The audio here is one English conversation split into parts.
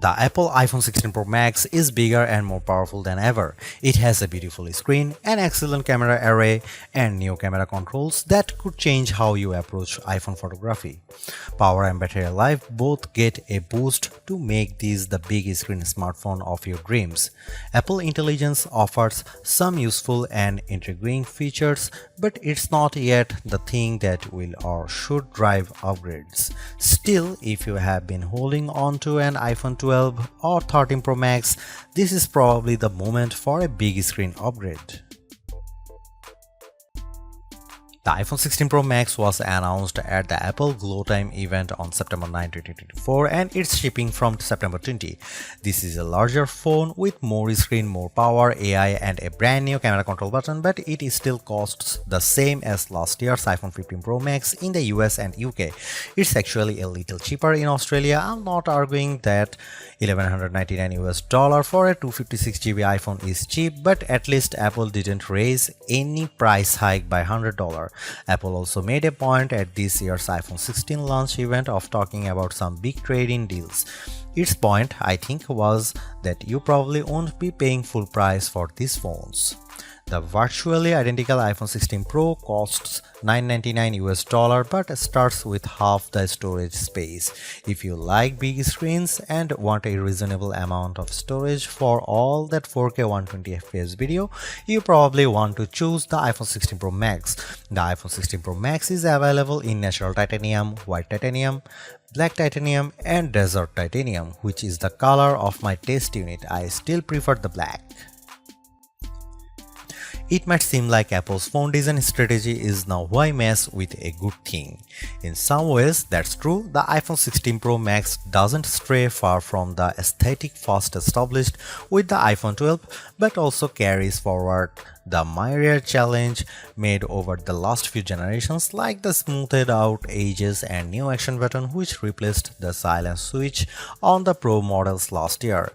The Apple iPhone 16 Pro Max is bigger and more powerful than ever. It has a beautiful screen, an excellent camera array, and new camera controls that could change how you approach iPhone photography. Power and battery life both get a boost to make this the big screen smartphone of your dreams. Apple Intelligence offers some useful and intriguing features, but it's not yet the thing that will or should drive upgrades. Still, if you have been holding on to an iPhone 12 or 13 Pro Max, this is probably the moment for a big screen upgrade. The iPhone 16 Pro Max was announced at the Apple Glow Time event on September 9, 2024 and it's shipping from September 20. This is a larger phone with more screen, more power, AI and a brand new camera control button, but it still costs the same as last year's iPhone 15 Pro Max in the US and UK. It's actually a little cheaper in Australia. I'm not arguing that $1,199 for a 256GB iPhone is cheap, but at least Apple didn't raise any price hike by $100. Apple also made a point at this year's iPhone 16 launch event of talking about some big trade-in deals. Its point, I think, was that you probably won't be paying full price for these phones. The virtually identical iPhone 16 Pro costs $999 but starts with half the storage space. If you like big screens and want a reasonable amount of storage for all that 4K 120fps video, you probably want to choose the iPhone 16 Pro Max. The iPhone 16 Pro Max is available in natural titanium, white titanium, black titanium and desert titanium, which is the color of my test unit. I still prefer the black. It might seem like Apple's phone design strategy is now why mess with a good thing. In some ways, that's true. The iPhone 16 Pro Max doesn't stray far from the aesthetic first established with the iPhone 12, but also carries forward the myriad challenge made over the last few generations, like the smoothed out edges and new action button which replaced the silent switch on the Pro models last year.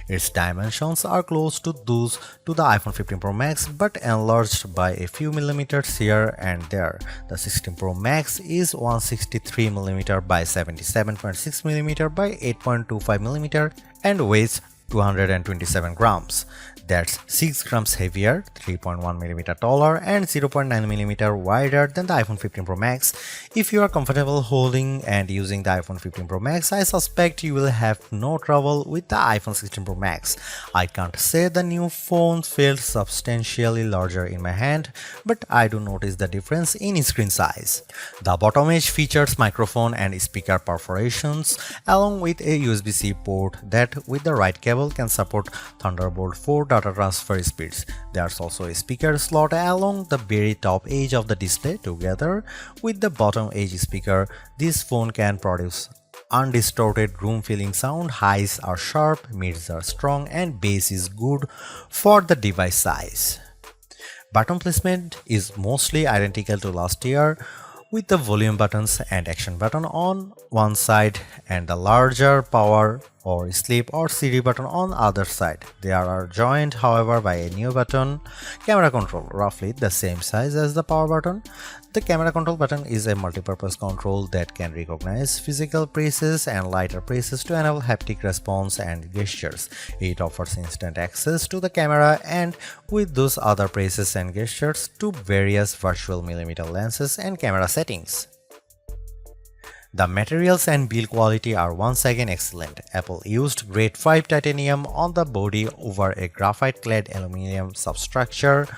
Its dimensions are close to those to the iPhone 15 Pro Max but enlarged by a few millimeters here and there. The 16 Pro Max is 163mm by 77.6mm by 8.25mm and weighs 227 grams. That's 6 grams heavier, 3.1mm taller, and 0.9mm wider than the iPhone 15 Pro Max. If you are comfortable holding and using the iPhone 15 Pro Max, I suspect you will have no trouble with the iPhone 16 Pro Max. I can't say the new phone feels substantially larger in my hand, but I do notice the difference in screen size. The bottom edge features microphone and speaker perforations, along with a USB-C port that, with the right cable, can support Thunderbolt 4 data transfer speeds. There's also a speaker slot along the very top edge of the display. Together with the bottom edge speaker, this phone can produce undistorted room-filling sound. Highs are sharp, mids are strong, and bass is good for the device size. Button placement is mostly identical to last year, with the volume buttons and action button on one side and the larger power or sleep or CD button on the other side. They are joined, however, by a new button, camera control, roughly the same size as the power button. The camera control button is a multi-purpose control that can recognize physical presses and lighter presses to enable haptic response and gestures. It offers instant access to the camera and with those other presses and gestures to various virtual millimeter lenses and camera settings. The materials and build quality are once again excellent. Apple used grade 5 titanium on the body over a graphite-clad aluminum substructure.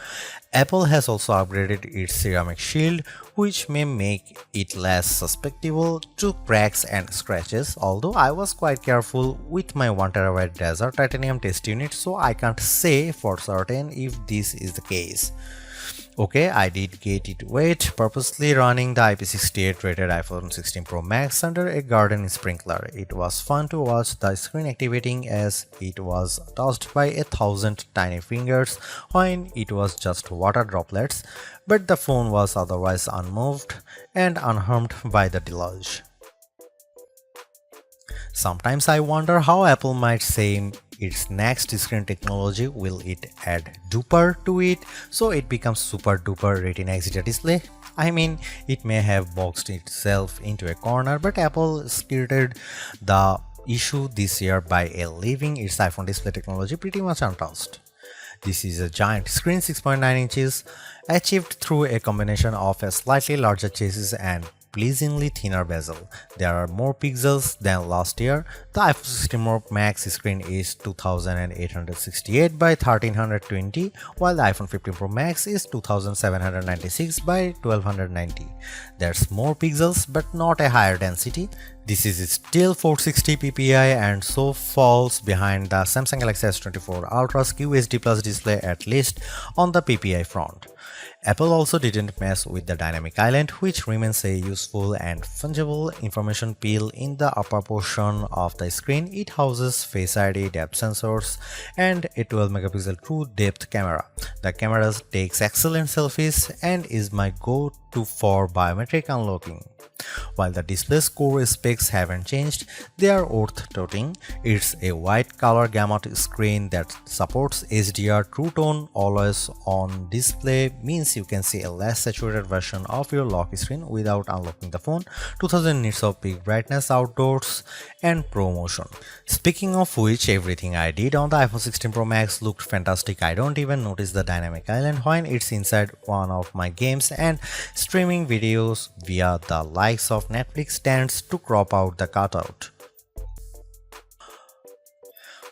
Apple has also upgraded its ceramic shield, which may make it less susceptible to cracks and scratches, although I was quite careful with my 1TB desert titanium test unit, so I can't say for certain if this is the case. Okay, I did get it wet, purposely running the IP68 rated iPhone 16 Pro Max under a garden sprinkler. It was fun to watch the screen activating as it was touched by 1,000 tiny fingers when it was just water droplets, but the phone was otherwise unmoved and unharmed by the deluge. Sometimes I wonder how Apple might say its next screen technology. Will it add duper to it so it becomes super duper Retina XDR display? I mean, it may have boxed itself into a corner, but Apple skirted the issue this year by leaving its iPhone display technology pretty much untouched. This is a giant screen 6.9 inches, achieved through a combination of a slightly larger chassis and pleasingly thinner bezel. There are more pixels than last year. The iPhone 16 Pro Max screen is 2868 by 1320, while the iPhone 15 Pro Max is 2796 by 1290. There's more pixels but not a higher density. This is still 460 ppi and so falls behind the Samsung Galaxy S24 Ultra's QHD Plus display, at least on the ppi front. Apple also didn't mess with the dynamic island, which remains a useful and fungible information peel in the upper portion of the screen. It houses Face ID, depth sensors, and a 12 megapixel true depth camera. The camera takes excellent selfies and is my go-to for biometric unlocking. While the display's core specs haven't changed, they are worth noting. It's a wide color gamut screen that supports HDR True Tone always on display, means you can see a less saturated version of your lock screen without unlocking the phone, 2000 nits of peak brightness outdoors, and Pro Motion. Speaking of which, everything I did on the iPhone 16 Pro Max looked fantastic. I don't even notice the dynamic island when it's inside one of my games, and streaming videos via the likes of Netflix tends to crop out the cutout.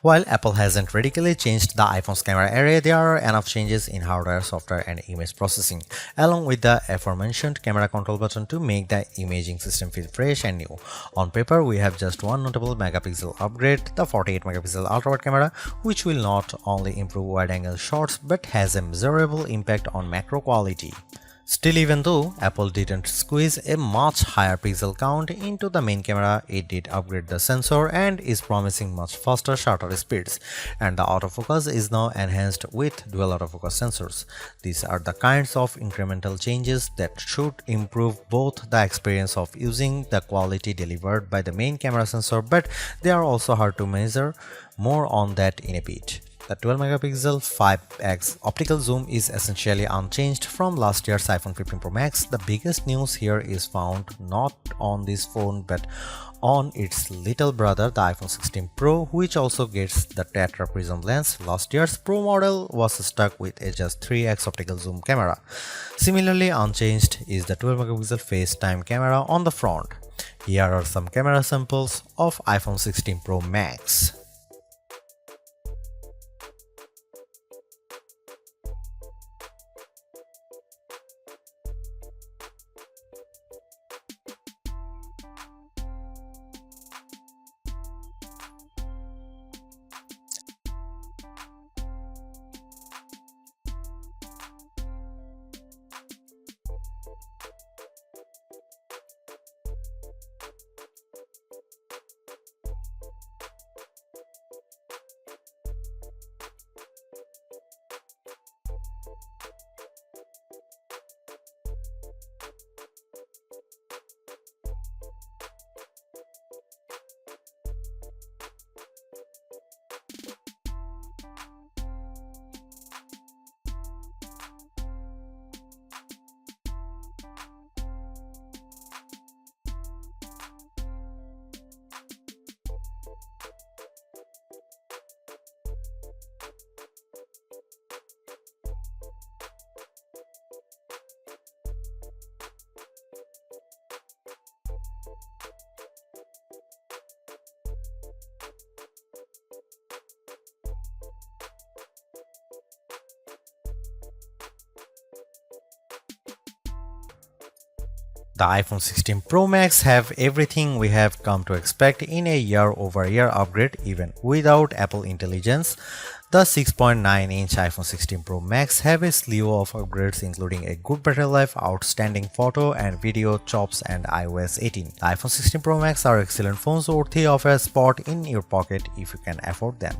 While Apple hasn't radically changed the iPhone's camera array, there are enough changes in hardware, software, and image processing, along with the aforementioned camera control button to make the imaging system feel fresh and new. On paper, we have just one notable megapixel upgrade, the 48 megapixel ultra-wide camera, which will not only improve wide-angle shots but has a measurable impact on macro quality. Still, even though Apple didn't squeeze a much higher pixel count into the main camera, it did upgrade the sensor and is promising much faster shutter speeds, and the autofocus is now enhanced with dual autofocus sensors. These are the kinds of incremental changes that should improve both the experience of using the quality delivered by the main camera sensor, but they are also hard to measure. More on that in a bit. The 12 megapixel 5x optical zoom is essentially unchanged from last year's iPhone 15 Pro Max. The biggest news here is found not on this phone but on its little brother, the iPhone 16 Pro, which also gets the tetra prism lens. Last year's Pro model was stuck with a just 3x optical zoom camera. Similarly unchanged is the 12 megapixel FaceTime camera on the front. Here are some camera samples of iPhone 16 Pro Max. The iPhone 16 Pro Max have everything we have come to expect in a year-over-year upgrade even without Apple Intelligence. The 6.9-inch iPhone 16 Pro Max have a slew of upgrades including a good battery life, outstanding photo and video chops, and iOS 18. The iPhone 16 Pro Max are excellent phones worthy of a spot in your pocket if you can afford them.